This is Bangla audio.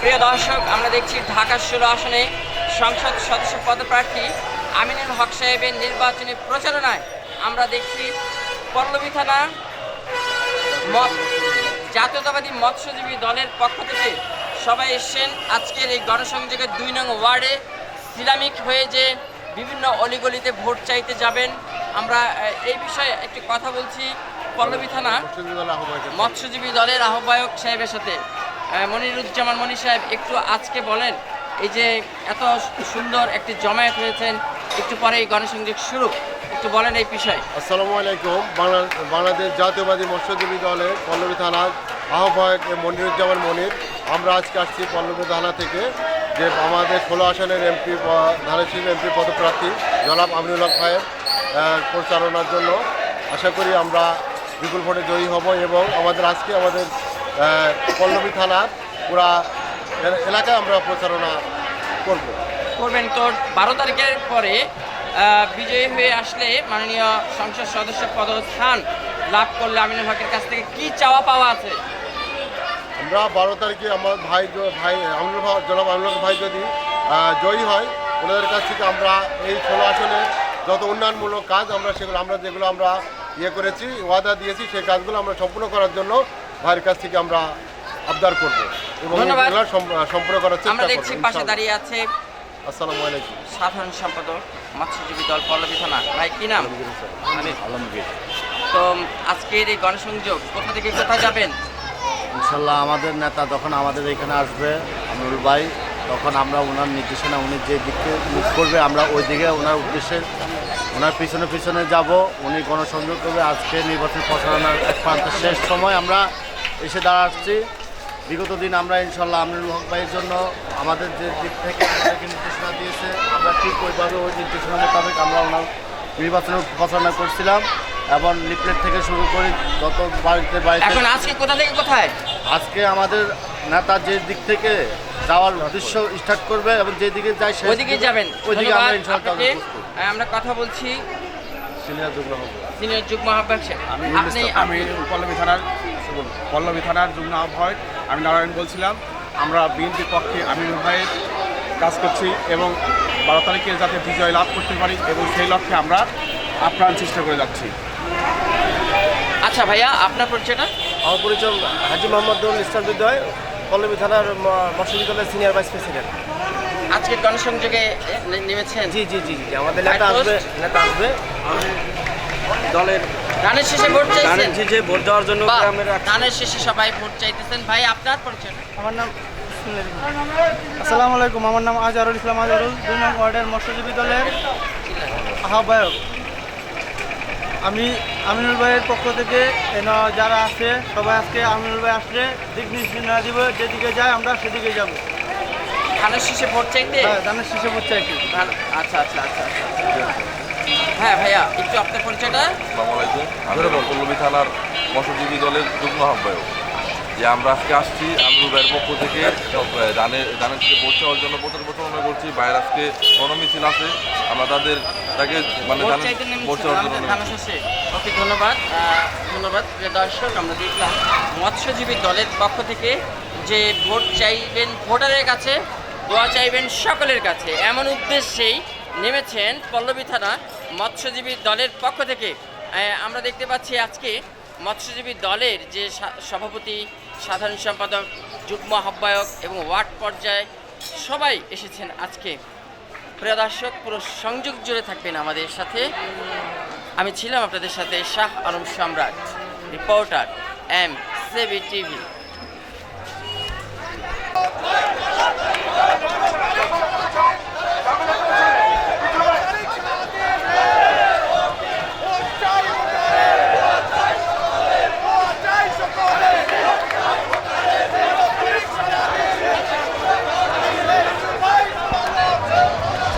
প্রিয় দর্শক, আমরা দেখছি ঢাকা ১৬ আসনে সংসদ সদস্য পদপ্রার্থী আমিনুল হক সাহেবের নির্বাচনী প্রচারণায় আমরা দেখছি পল্লবী থানা জাতীয়তাবাদী মৎস্যজীবী দলের পক্ষ থেকে সবাই এসছেন আজকের এই গণসংযোগের ২ নং ওয়ার্ডে সিরামিক হয়ে যে বিভিন্ন অলিগলিতে ভোট চাইতে যাবেন। আমরা এই বিষয়ে একটি কথা বলছি পল্লবী থানা মৎস্যজীবী দলের আহ্বায়ক সাহেবের সাথে। মনিরুজ্জামান মনি সাহেব, একটু আজকে বলেন, এই যে এত সুন্দর একটি জমায়েত হয়েছেন, একটু পরে এই গণসংযোগ শুরু, একটু বলেন এই বিষয়ে। আসসালামু আলাইকুম। বাংলাদেশ জাতীয়বাদী মৎস্যজীবী দলের পল্লবী থানার আহ্বায়ক মনিরুজ্জামান মনির। আমরা আজকে আসছি পল্লবী থানা থেকে, যে আমাদের ১৬ আসনের এমপি ধানেশীল এমপি পদপ্রার্থী জনাব আমিনুল হক সাহেব প্রচারণার জন্য। আশা করি আমরা বিপুল ভোটে জয়ী হব এবং আমাদের পল্লবী থানার পুরা এলাকায় আমরা প্রচারণা করবেন। তো ১২ তারিখের পরে বিজয়ী হয়ে আসলে মাননীয় সংসদ সদস্য পদস্থান লাভ করলে আমিনুল হকের কাছ থেকে কি চাওয়া পাওয়া আছে? আমরা 12 তারিখে আমার ভাই জনাব আমিনুল হক ভাই যদি জয়ী হয়, ওনাদের কাছ থেকে আমরা এই ১৬ আসনে যত উন্নয়নমূলক কাজ যেগুলো আমরা করেছি, ওয়াদা দিয়েছি, সেই কাজগুলো আমরা সম্পূর্ণ করার জন্য ভাইয়ের কাছ থেকে আমরা আবদার করব এবং সম্পূর্ণ করার চেষ্টা করব। আমরা দেখছি পাশে দাঁড়িয়ে আছে আসসালামু আলাইকুম সাধারণ সম্পাদক মৎস্যজীবী দল পল্লবী থানা। ভাই, কি নাম? আলমগীর। তো আজকের এই গণসংযোগ কোথা থেকে কোথায় যাবেন? ইনশাল্লাহ আমাদের নেতা যখন আমাদের এখানে আসবে আমিনুল ভাই, তখন আমরা ওনার নির্দেশনা, উনি যে দিকে মুখ করবে আমরা ওই দিকে ওনার উদ্দেশ্যে ওনার পিছনে যাব। উনি গণসংযোগ করবে। আজকে নির্বাচন প্রচারণার এক প্রান্তের শেষ সময় আমরা এসে দাঁড়াচ্ছি। বিগত দিন আমরা ইনশাল্লাহ আমিনুল হক ভাইয়ের জন্য আমাদের যে দিক থেকে আমাদেরকে নির্দেশনা দিয়েছে, আমরা ঠিক ওইভাবে ওই নির্দেশনা মোতাবেক আমরা ওনার নির্বাচনের প্রচারণা করছিলাম এবং লিফলেট থেকে শুরু করে যত বাড়িতে এখন আজকে কোথা থেকে কোথায়? আজকে আমাদের নেতা যে দিক থেকে যাওয়ার উদ্দেশ্য স্টার্ট করবে এবং যে দিকে যাই ওইদিকে যাবেন। ওইদিকে আমরা ইনশাআল্লাহ আমরা কথা বলছি সিনিয়র যুগ্ম আহ্বায়ক সাহেব। আমি পল্লবী থানার যুগ্ম আহ্বায়ক আমি নারায়ণ বলছিলাম। আমরা বিএনপির পক্ষে আমিনুল ভাইয়ের কাজ করছি এবং 12 তারিখে যাতে বিজয় লাভ করতে পারি এবং সেই লক্ষ্যে আমরা আপ্রাণ চেষ্টা করে যাচ্ছি। আচ্ছা ভাইয়া, আপনার পরিচয়টা? আমার পরিচয় হাজি মোহাম্মদ ইসলাম বিদ্যায়, পল্লবী থানার মৎস্যজীবী দলের সিনিয়র ভাইস প্রেসিডেন্ট। আজকে গণসংযোগে নেমেছেন? জি আমাদের নেতা আসবে দলের ধানের শেষে ভোট চাইছেন? জি ভোট দেওয়ার জন্য ধানের শেষে সবাই ভোট চাইতেছেন। ভাই, আপনার পরিচয়টা? আমার নাম আসসালামু আলাইকুম, আমার নাম আজহারুল ইসলাম। ২ নং ওয়ার্ডের মৎস্যজীবী দলের আহ্বায়ক। আমি আমিনুল ভাইয়ের পক্ষ থেকে যারা আছে সবাই আজকে আমিনুল ভাই আসলে দিক নির্দেশনা দিব, যেদিকে যায় আমরা সেদিকে যাব। ধানের শেষে ভোট চাইতে? হ্যাঁ, ধানের শেষে ভোট চাইতে। আচ্ছা। হ্যাঁ ভাইয়া, একটু আপনার পরিচয়টা? আসসালামু আলাইকুম। আমি পল্লবী থানার মৎস্যজীবী দলের যুগ্ম আহ্বায়ক। যে আমরা আজকে আসছি আমিনুল ভাইয়ের পক্ষ থেকে ধানের থেকে ভোট চাওয়ার জন্য প্রচারণা করছি। ভাইয়ের আজকে গণমিছিল আছে, আমরা তাকে ভোট চাওয়ার জন্য। ওকে, ধন্যবাদ প্রিয় দর্শক। আমরা দেখলাম মৎস্যজীবী দলের পক্ষ থেকে যে ভোট চাইবেন ভোটারের কাছে, দোয়া চাইবেন সকলের কাছে, এমন উদ্দেশ্যেই নেমেছেন পল্লবী থানা মৎস্যজীবী দলের পক্ষ থেকে। আমরা দেখতে পাচ্ছি আজকে মৎস্যজীবী দলের যে সভাপতি, সাধারণ সম্পাদক, যুগ্ম আহ্বায়ক এবং ওয়ার্ড পর্যায়ে সবাই এসেছেন আজকে। প্রিয় দর্শক, পুরো সংযোগ জুড়ে থাকবেন আমাদের সাথে। আমি ছিলাম আপনাদের সাথে শাহ আলম সম্রাট, রিপোর্টার MCB TV।